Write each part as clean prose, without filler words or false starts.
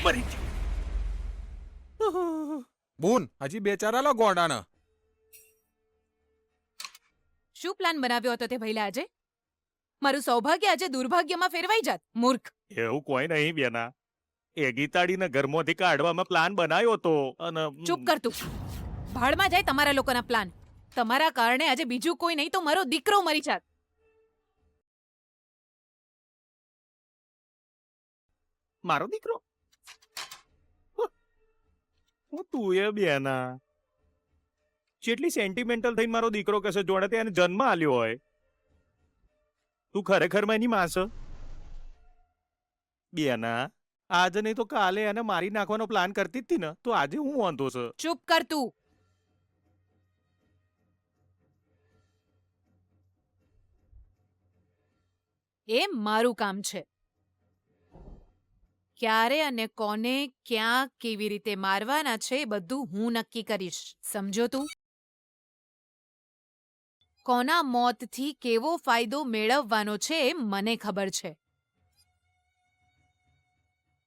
મરી ગયો. બૂન હજી બેચારા લો ગોડાના. શું પ્લાન બનાવ્યો હતો તે ભઈલા આજે? મારું સૌભાગ્ય આજે દુર્ભાગ્યમાં ફેરવાઈ જાત. મૂર્ખ. એવું કોઈ નહીં બેના. એ ગીતાડીને ઘરમાંથી કાઢવામાં પ્લાન બનાવ્યો હતો અને ચૂપ કર તું. ભાડમાં જાય તમારા લોકોના પ્લાન. તમારા કારણે આજે બીજું કોઈ નહીં તો મારો દીકરો મરી જાત. મારો દીકરો હું તું એ બેના જેટલી સેન્ટિમેન્ટલ થઈને મારો દીકરો કશે જોડે તેને જન્મ આલ્યો હોય. તું ખરેખર એની માં છે બેના. આજે નહીં તો કાલે એને મારી નાખવાનો પ્લાન કરતી જ હતી ને, તો આજે હું વાંધો છે. ચૂપ કર તું. એ મારું કામ છે. ક્યારે અને કોને ક્યાં કેવી રીતે મારવાના છે એ બધું હું નક્કી કરીશ. સમજો તું? કોના મોતથી કેવો ફાયદો મેળવવાનો છે એ મને ખબર છે.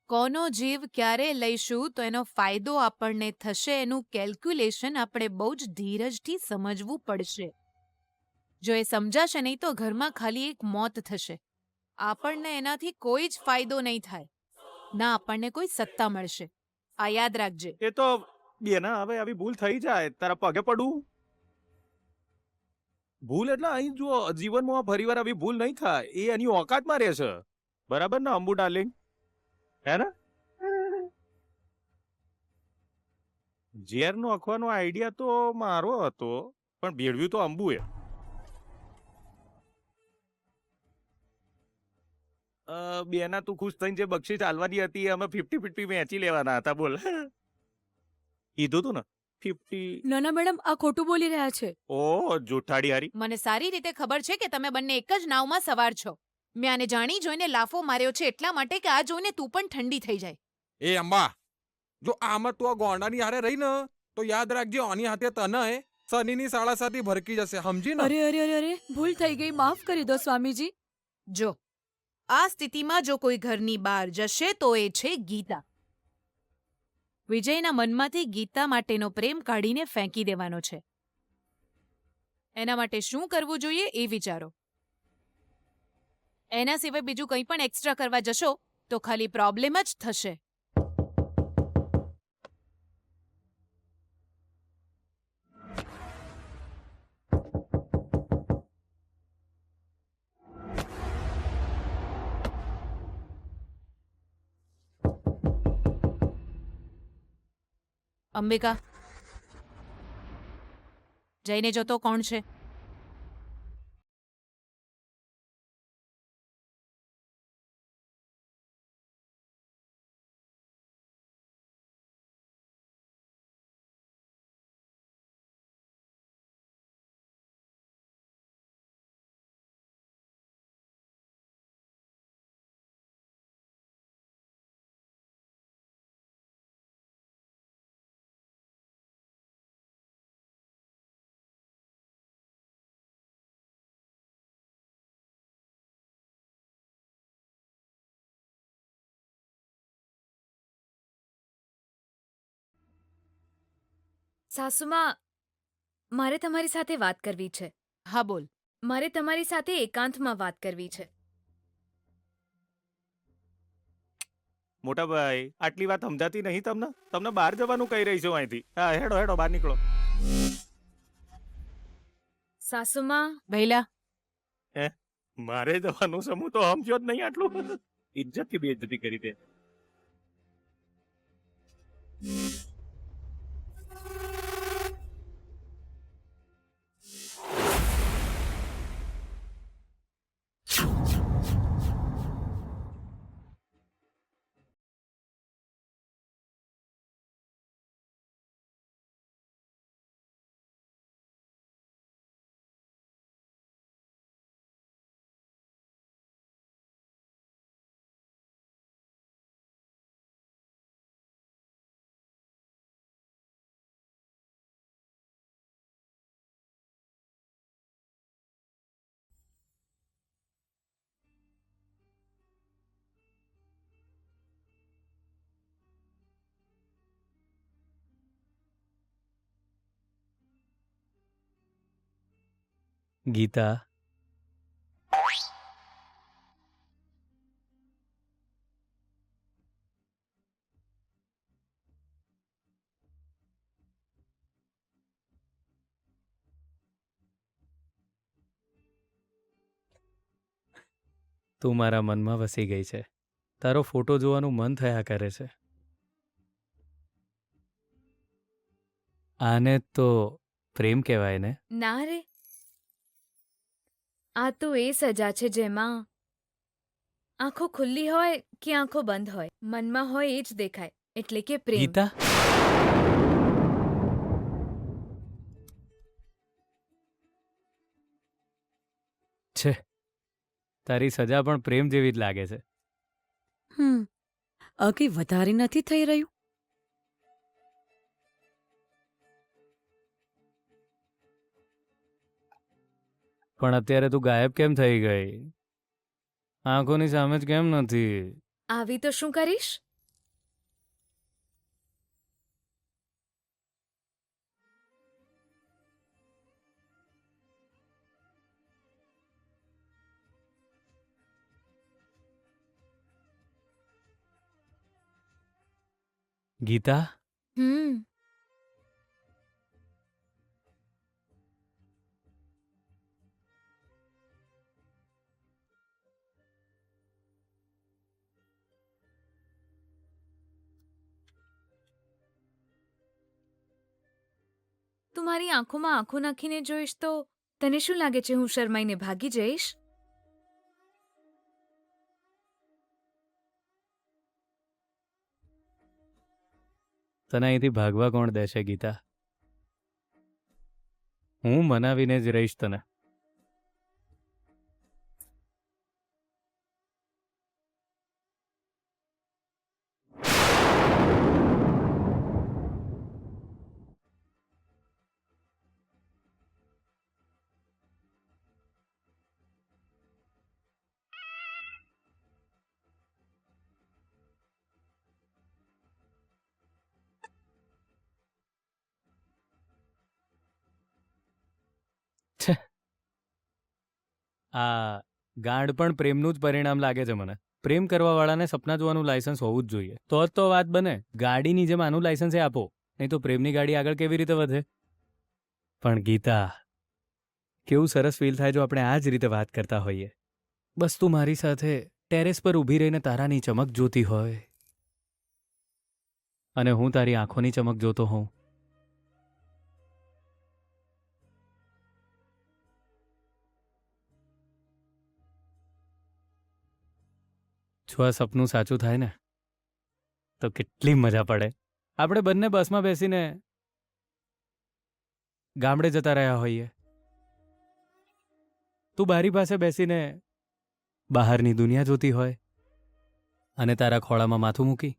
કોનો જીવ ક્યારે લઈશું તો એનો ફાયદો આપણને થશે એનું કેલ્ક્યુલેશન આપણે બહુ જ ધીરજથી સમજવું પડશે. જો એ સમજાશે નહીં તો ઘરમાં ખાલી એક મોત થશે. આપણને એનાથી કોઈ જ ફાયદો નહીં થાય, ના આપણને કોઈ સત્તા મળશે. આ યાદ રાખજે. એ તો બેના હવે આવી ભૂલ થઈ જાય તારા પગે પડું. ભૂલ એટલે અહીં જો જીવનમાં ફરીવાર આવી ભૂલ નહીં થાય એ એની ઓકાતમાં રહેશે. બરાબર ને અંબુ ડાર્લિંગ? હે ને? ઝેર નો અખવાનો આઈડિયા તો મારો હતો પણ ભેળવ્યું તો અંબુએ. બેના તું ખુશ થઈને જે બક્ષીસ ચાલવાની હતી અમે 50-50 વેચી લેવાના હતા. બોલ કીધું તું ને 50. ના ના મેડમ, આ ખોટું બોલી રહ્યા છે. ઓ જુઠ્ઠાડી હારી. મને સારી રીતે ખબર છે કે તમે બંને એક જ નાવમાં સવાર છો. મેં આને જાણી જોઈને લાફો માર્યો છે એટલા માટે કે આ જોઈને તું પણ ઠંડી થઈ જાય. એ અંબા, જો આમાં તું આ ગોંડાની હારે રહી ને તો યાદ રાખજે આની હાથે તને શનિની સાડા સાતી ભરકી જશે. સમજી ને? અરે અરે અરે અરે, ભૂલ થઈ ગઈ, માફ કરી દો સ્વામીજી. જો આ સ્થિતિમાં જો કોઈ ઘરની બહાર જશે તો એ છે ગીતા. વિજયના મનમાંથી ગીતા માટેનો પ્રેમ કાઢીને ફેંકી દેવાનો છે. એના માટે શું કરવું જોઈએ એ વિચારો. એના સિવાય બીજું કંઈ પણ એક્સ્ટ્રા કરવા જશો તો ખાલી પ્રોબ્લેમ જ થશે. અંબિકા, જઈને જોતો કોણ છે. સાસુમાં, મારે તમારી સાથે વાત કરવી છે. હા બોલ. મારે તમારી સાથે એકાંતમાં વાત કરવી છે. મોટા ભાઈ આટલી વાત સમજાતી નહીં તમને? તમને બહાર જવાનું કહી રહી છું અહીંથી. હા હેડો હેડો બહાર નીકળો. સાસુમાં, ભૈલા, મારે જવાનું સમૂહ તો સમજો જ નહીં આટલું. ઇજ્જતથી બેઇજ્જતી કરી દે. ગીતા, તું મારા મનમાં વસી ગઈ છે. તારો ફોટો જોવાનું મન થયા કરે છે. આને તો પ્રેમ કહેવાય ને? ના રે, આ તો એ સજા છે જેમાં આંખો ખુલ્લી હોય કે આંખો બંધ હોય, મનમાં હોય એ જ દેખાય, એટલે કે પ્રેમ. ગીતા, છે તારી સજા પણ પ્રેમ જેવી જ લાગે છે. આ કંઈ વધારે નથી થઈ રહ્યું? પણ અત્યારે તું ગાયબ કેમ થઈ ગઈ? આંખોની સામે જ કેમ નથી? આવી તો શું કરીશ? ગીતા, હમ તું મારી આંખોમાં આંખો નાખીને જોઈશ તો તને શું લાગે છે, હું શરમાઈને ભાગી જઈશ? તને અહીંથી ભાગવા કોણ દેશે ગીતા? હું મનાવીને જ રહીશ તને. આ ગાંડ પણ પ્રેમનું જ પરિણામ લાગે છે મને. પ્રેમ કરવાવાળાને સપના જોવાનું લાયસન્સ હોવું જ જોઈએ. તો જ તો વાત બને. ગાડીની જેમ આનું લાયસન્સ એ આપો, નહીં તો પ્રેમની ગાડી આગળ કેવી રીતે વધે? પણ ગીતા, કેવું સરસ ફીલ થાય જો આપણે આ જ રીતે વાત કરતા હોઈએ. બસ તું મારી સાથે ટેરેસ પર ઊભી રહીને તારાની ચમક જોતી હોય અને હું તારી આંખોની ચમક જોતો હોઉં. જો આ સપનું સાચું થાય ને તો કેટલી મજા પડે. આપણે બંને બસમાં બેસીને ગામડે જતા રહ્યા હોઈએ. તું બારી પાસે બેસીને બહારની દુનિયા જોતી હોય અને તારા ખોળામાં માથું મૂકી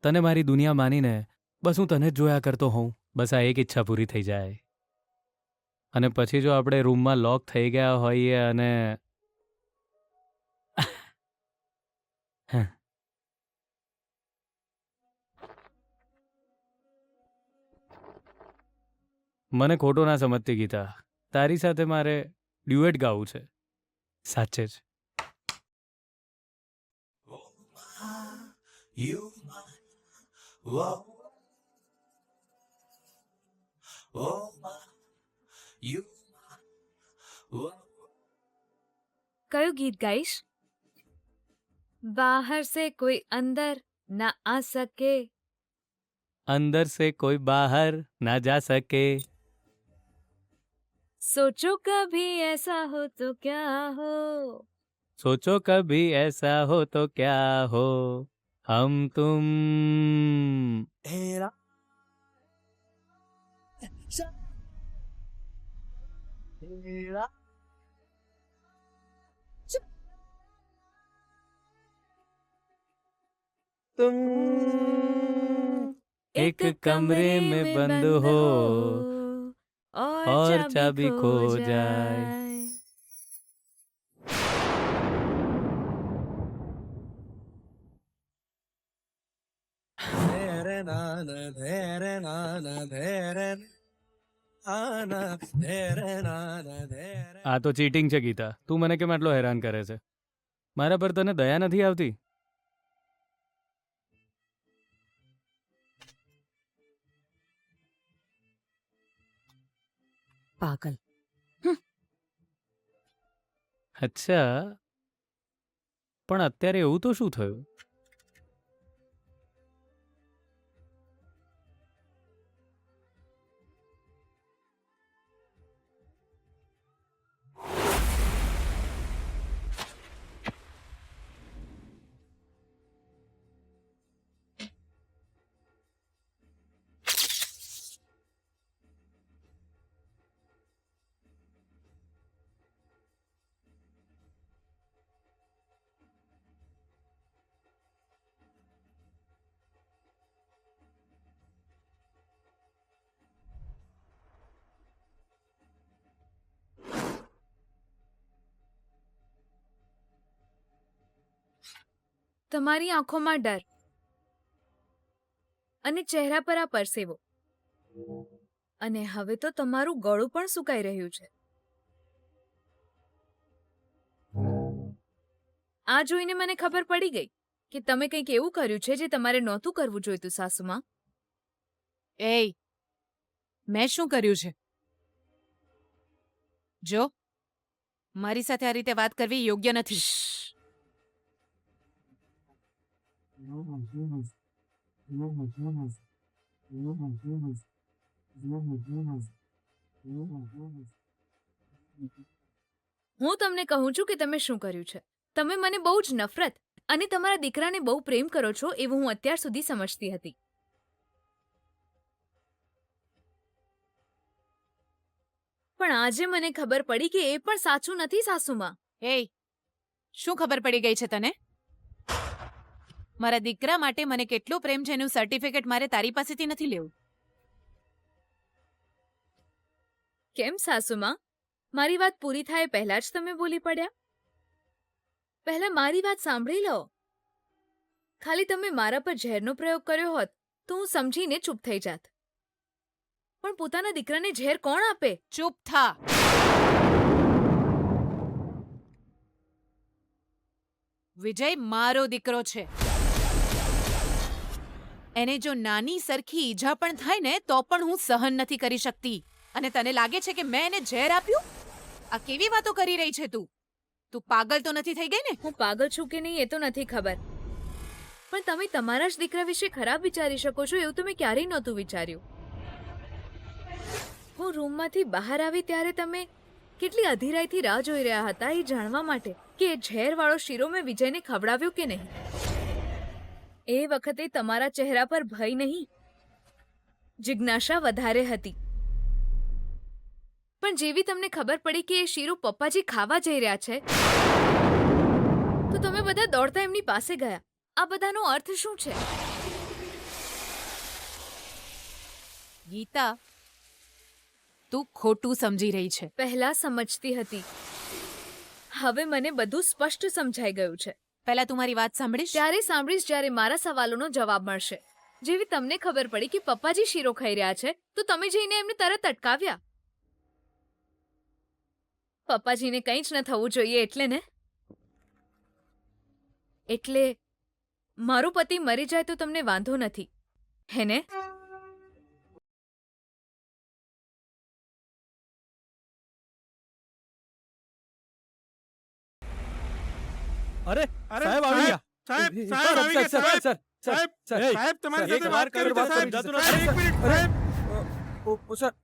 તને મારી દુનિયા માનીને બસ હું તને જ જોયા કરતો હોઉં. બસ આ એક ઈચ્છા પૂરી થઈ જાય. અને પછી જો આપણે રૂમમાં લોક થઈ ગયા હોઈએ અને મને ખોટો ના સમજતી ગીતા, તારી સાથે મારે ડ્યુએટ ગાવું છે. સાચે જ. કયું ગીત ગાઈશ? બહાર સે કોઈ અંદર ના આ સકે. अंदर से कोई बाहर ना जा सके. सोचो कभी ऐसा हो तो क्या हो. सोचो कभी ऐसा हो तो क्या हो. हम तुम एक कमरे में बंद हो और चाबी खो जाए. આ તો ચીટિંગ છે ગીતા. તું મને કેમ આટલો હેરાન કરે છે? મારા પર તને દયા નથી આવતી? પાગલ. અચ્છા, પણ અત્યારે એવું તો શું થયું? તમારી આંખોમાં ડર અને ચહેરા પર આ પરસેવો, અને હવે તો તમારું ગળું પણ સુકાઈ રહ્યું છે. આ જોઈને મને ખબર પડી ગઈ કે તમે કંઈક એવું કર્યું છે જે તમારે નહોતું કરવું જોઈતું, સાસુમાં. એય, મેં શું કર્યું છે? જો, મારી સાથે આ રીતે વાત કરવી યોગ્ય નથી. હું તમને કહું છું કે તમે શું કર્યું છે. તમે મને બહુ જ નફરત અને તમારા દીકરાને બહુ પ્રેમ કરો છો એવું હું અત્યાર સુધી સમજતી હતી. પણ આજે મને ખબર પડી કે એ પણ સાચું નથી, સાસુમાં. એય, શું ખબર પડી ગઈ છે તને? મારા દીકરા માટે મને કેટલો પ્રેમ છે એનું સર્ટિફિકેટ મારે તારી પાસેથી નથી લેવું. કેમ સાસુમાં? મારી વાત પૂરી થાય પહેલા જ તમે બોલી પડ્યા. પહેલા મારી વાત સાંભળી લો. ખાલી તમે મારા પર ઝેરનો પ્રયોગ કર્યો હોત તો હું સમજીને ચૂપ થઈ જાત. પણ પોતાના દીકરાને ઝેર કોણ આપે? ચૂપ થા. વિજય મારો દીકરો છે. એને જો નાની સરખી ઈજા પણ થાય ને તો પણ હું સહન નથી કરી શકતી. અને તને લાગે છે કે મેં એને ઝેર આપ્યું? આ કેવી વાતો કરી રહી છે તું? તું પાગલ તો નથી થઈ ગઈ ને? હું પાગલ છું કે નહીં એ તો નથી ખબર, પણ તમે તમારા જ દીકરા વિશે ખરાબ વિચારી શકો છો એવું તો મેં ક્યારેય નહોતું વિચાર્યું. હું રૂમમાંથી બહાર આવી ત્યારે તમે કેટલી અધીરાઈથી રાહ જોઈ રહ્યા હતા એ જાણવા માટે કે એ ઝેરવાળો શીરો મેં વિજયને ખવડાવ્યો કે નહીં. એ વખતે તમારા ચહેરા પર ભય નહીં, જિજ્ઞાસા વધારે હતી. પણ જેવી તમને ખબર પડી કે એ શીરો પપ્પાજી ખાવા જઈ રહ્યા છે તો તમે બધા દોડતા એમની પાસે ગયા. આ બધાનો અર્થ શું છે? ગીતા, તું ખોટું સમજી રહી છે. પહેલા સમજતી હતી, હવે મને બધું સ્પષ્ટ સમજાઈ ગયું છે. પહેલા તું મારી વાત સાંભળીશ? ત્યારે સાંભળીશ જ્યારે મારા સવાલોનો જવાબ મળશે. જેવી તમને ખબર પડી કે પપ્પાજી શીરો ખાઈ રહ્યા છે તો તમે જઈને એમને તરત અટકાવ્યા. પપ્પાજીને કંઈ જ ન થવું જોઈએ એટલે ને? એટલે મારો પતિ મરી જાય તો તમને વાંધો નથી, હે ને? અરે અરે સાહેબ આવી ગયા. સાહેબ, સર, સાહેબ આવી ગયા, સર, સાહેબ. સર, સર, સાહેબ, સર, સાહેબ, તમારી સર, સાથે એક વાત વાર કરવી છે, સાહેબ. જતું સાહેબ, નથી. એક મિનિટ, અરે, સાહેબ.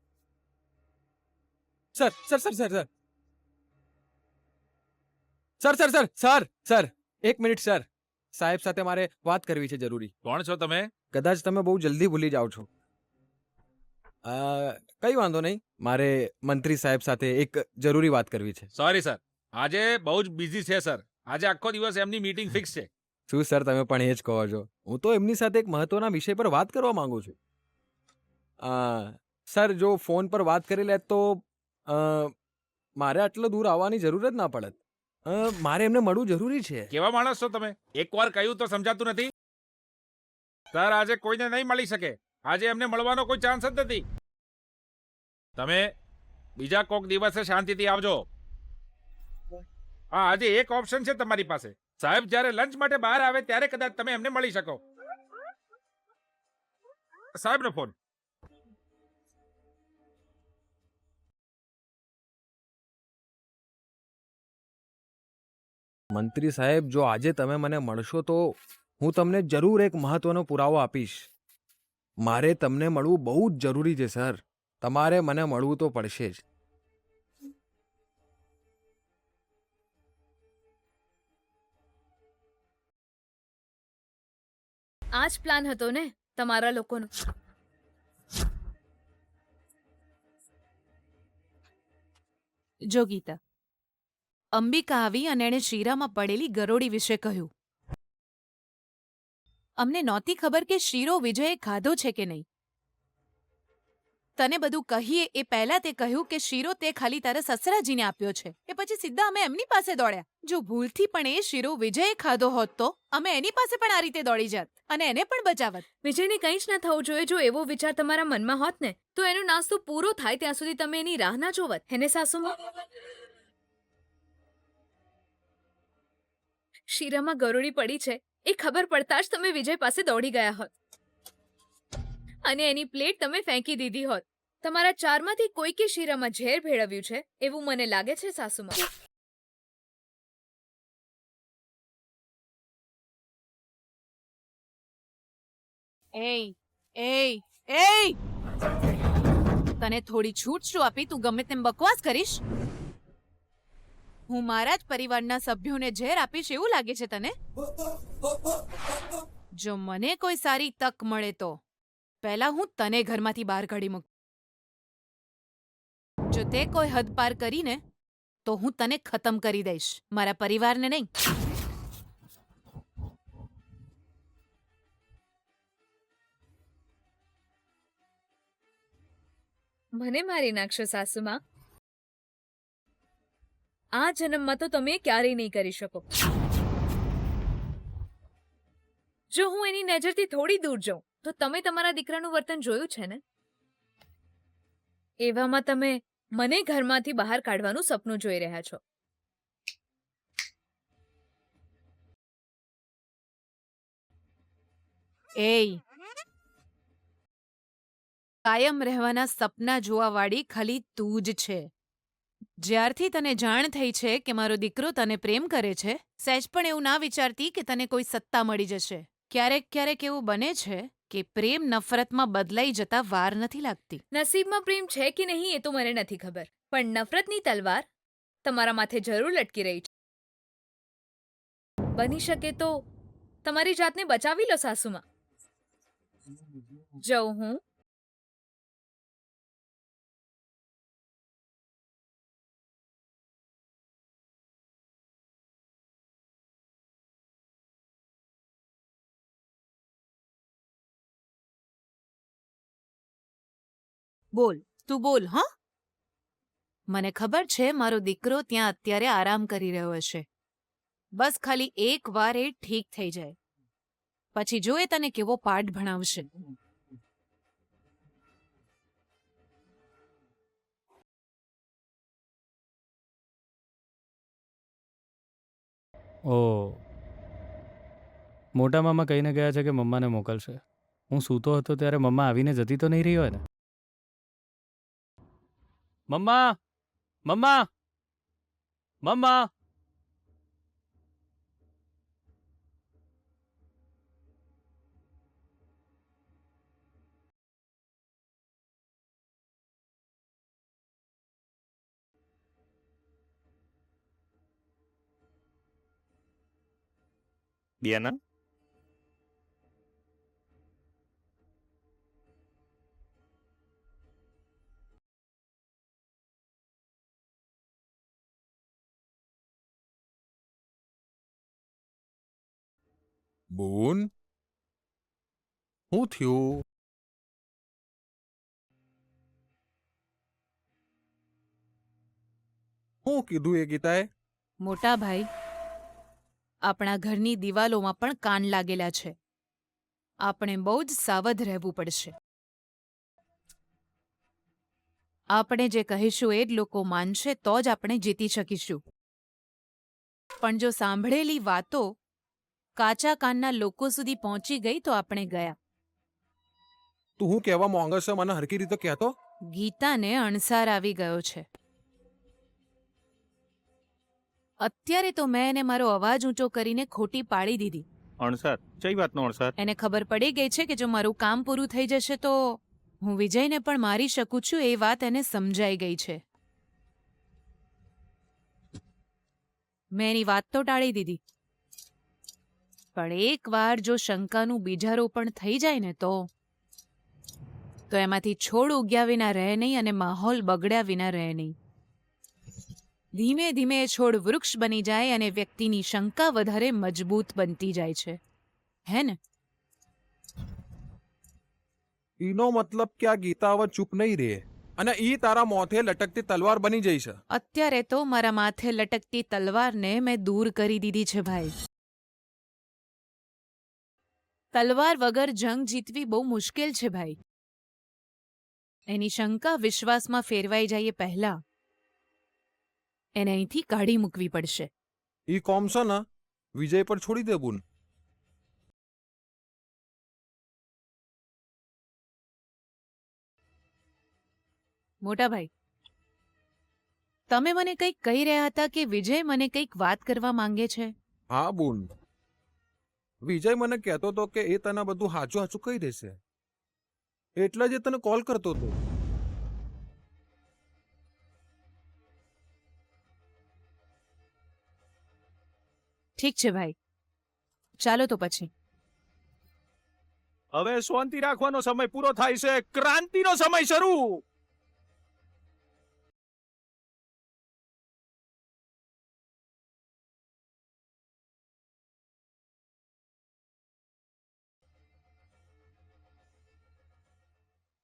Sir sir sir sir sir sir sir sir sir sir એક મિનિટ સર, સાહેબ સાથે મારે વાત કરવી છે જરૂરી. કોણ છો તમે? કદાચ તમે બહુ જલ્દી ભૂલી જાઓ છો. કઈ વાંધો નહીં, મારે મંત્રી સાહેબ સાથે એક જરૂરી વાત કરવી છે. સોરી સર, આજે બહુ જ બિઝી છે સર. આજે આખો દિવસ એમની મીટિંગ ફિક્સ છે. શું સર, તમે પણ એ જ કહો છો? હું તો એમની સાથે એક મહત્વના વિષય પર વાત કરવા માંગુ છું. સર, જો ફોન પર વાત કરી લે તો મારે આટલો દૂર આવવાની જરૂર જ ના પડત. મારે એમને મળવું જરૂરી છે. કેવા માણસ છો તમે? એકવાર કહ્યું તો સમજાતું નથી? સર આજે કોઈને નહીં મળી શકે. આજે એમને મળવાનો કોઈ ચાન્સ જ નથી. તમે બીજા કોક દિવસે શાંતિથી આવજો. હા, આજે એક ઓપ્શન છે તમારી પાસે. સાહેબ જ્યારે લંચ માટે બહાર આવે ત્યારે કદાચ તમે એમને મળી શકો. સાહેબનો ફોન. મંત્રી સાહેબ, જો આજે તમે મને મળશો તો હું તમને જરૂર એક મહત્વનો પુરાવો આપીશ. મારે તમને મળવું બહુ જ જરૂરી છે સર. તમારે મને મળવું તો પડશે જ. આ જ પ્લાન હતો ને તમારા લોકોનો? જો ગીતા, અંબિકા આવી અને એણે શીરામાં પડેલી ગરોળી વિશે કહ્યું. અમને નહોતી ખબર કે શીરો વિજયે ખાધો છે કે નહીં. તને બધું કહીએ એ પહેલા તે કહ્યું કે શીરો તે ખાલી તારા સસરાજીને આપ્યો છે. એ પછી સીધા અમે એમની પાસે દોડ્યા. જો ભૂલથી પણ એ શીરો વિજયે ખાધો હોત તો અમે એની પાસે પણ આ રીતે દોડી જાત અને એને પણ બચાવત. વિજયને કંઈ જ ન થવું જોઈએ. જો એવો વિચાર તમારા મનમાં હોત ને તો એનો નાસ્તો પૂરો થાય ત્યાં સુધી તમે એની રાહ ના જોવત. હેને સાસુમાં? શીરામાં ગરોળી પડી છે એ ખબર પડતા જ તમે વિજય પાસે દોડી ગયા હોત અને એની પ્લેટ તમે ફેંકી દીધી હોત. તમારા ચારમાંથી કોઈકે શીરામાં ઝેર ભેળવ્યું છે એવું મને લાગે છે સાસુમાં. એય એય એય, તને થોડી છૂટ શું આપી તું ગમે તેમ બકવાસ કરીશ? હું મારા જ પરિવારના સભ્યોને ઝેર આપીશ એવું લાગે છે તને? જો મને કોઈ સારી તક મળે તો પહેલા હું તને ઘરમાંથી બહાર કાઢી મૂક. જો તે કોઈ હદ પાર કરીને તો હું તને ખતમ કરી દઈશ, મારા પરિવારને નહીં. મને મારી નાખશો સાસુમાં? આ જન્મમાં તો તમે ક્યારેય નહીં કરી શકો. જો હું એની નજરથી થોડી દૂર જાઉં તો તમે તમારા દીકરાનું વર્તન જોયું છે ને? એવામાં તમે મને ઘરમાંથી બહાર કાઢવાનું સપનું જોઈ રહ્યા છો. એય, કાયમ રહેવાના સપના જોવાવાળી ખાલી તું જ છે. જ્યારથી તને જાણ થઈ છે કે મારો દીકરો તને પ્રેમ કરે છે, સહેજ પણ એવું ના વિચારતી કે તને કોઈ સત્તા મળી જશે. ક્યારેક ક્યારેક એવું બને છે કે પ્રેમ નફરતમાં બદલાઈ જતા વાર નથી લાગતી. નસીબમાં પ્રેમ છે કે નહીં એ તો મને નથી ખબર, પણ નફરતની તલવાર તમારા માથે જરૂર લટકી રહી છે. બની શકે તો તમારી જાતને બચાવી લો સાસુમાં. જાઉં હું? બોલ, તું બોલ. હા, મને ખબર છે મારો દીકરો ત્યાં અત્યારે આરામ કરી રહ્યો હશે. બસ ખાલી એક વાર એ ઠીક થઈ જાય પછી જો એ તને કેવો પાઠ ભણાવશે. ઓ, મોટા મામા કહીને ગયા છે કે મમ્માને મોકલશે. હું સૂતો હતો ત્યારે મમ્મા આવીને જતી તો નહીં રહી હોય ને? મમ્મા, મમ્મા, મમ્મા. બિયાના, બોન, શું થયું? શું કીધું એ ગીતાએ? મોટા ભાઈ, આપણા ઘરની દિવાલોમાં પણ કાન લાગેલા છે. આપણે બહુ જ સાવધ રહેવું પડશે. આપણે જે કહીશું એ જ લોકો માનશે તો જ આપણે જીતી શકીશું. પણ જો સાંભળેલી વાતો કાચા કાનના લોકો સુધી પહોંચી ગઈ તો આપણે ગયા. તું હું કહેવા માંગે છે મને હરકી રીતે કહેતો. ગીતાને અણસાર આવી ગયો છે. અત્યારે તો મેં એને મારો અવાજ ઊંચો કરીને ખોટી પાડી દીધી. અણસાર કઈ વાતનો અણસાર? એને ખબર પડી ગઈ છે કે જો મારું કામ પૂરું થઈ જશે તો હું વિજયને પણ મારી શકું છું. એ વાત એને સમજાઈ ગઈ છે. મેં એની વાત તો ટાળી દીધી, પણ એકવાર જો શંકાનું બીજારોપણ થઈ જાય ને તો એમાંથી છોડ ઉગ્યા વિના રહે નહીં અને માહોલ બગડ્યા વિના રહે નહીં. ધીમે ધીમે એ છોડ વૃક્ષ બની જાય અને વ્યક્તિની શંકા વધારે મજબૂત બનતી જાય છે. હે ને? ઈનો મતલબ કે આ ગીતા હવે ચૂપ નહીં રહે અને ઈ તારા મોથે લટકતી તલવાર બની જઈ છે. અત્યારે તો મારા માથે લટકતી તલવારને મેં દૂર કરી દીધી છે ભાઈ. તલવાર વગર જંગ જીતવી બહુ મુશ્કેલ છે ભાઈ. એની શંકા વિશ્વાસમાં ફેરવાઈ જાય એ પહેલા એને અહીંથી કાઢી મૂકવી પડશે. ઈ કોમ છે ને વિજય પર છોડી દે બુન. મોટા ભાઈ, તમે મને કંઈક કહી રહ્યા હતા કે વિજય મને કંઈક વાત કરવા માંગે છે. હા બુન, વિજય મને કહેતો હતો કે એ તને બધું હાચું હાચું કહી દેશે, એટલે જ એ તને કોલ કરતો હતો. ઠીક છે ભાઈ, ચાલો તો પછી. હવે શાંતિ રાખવાનો સમય પૂરો થાય છે. ક્રાંતિનો સમય શરૂ.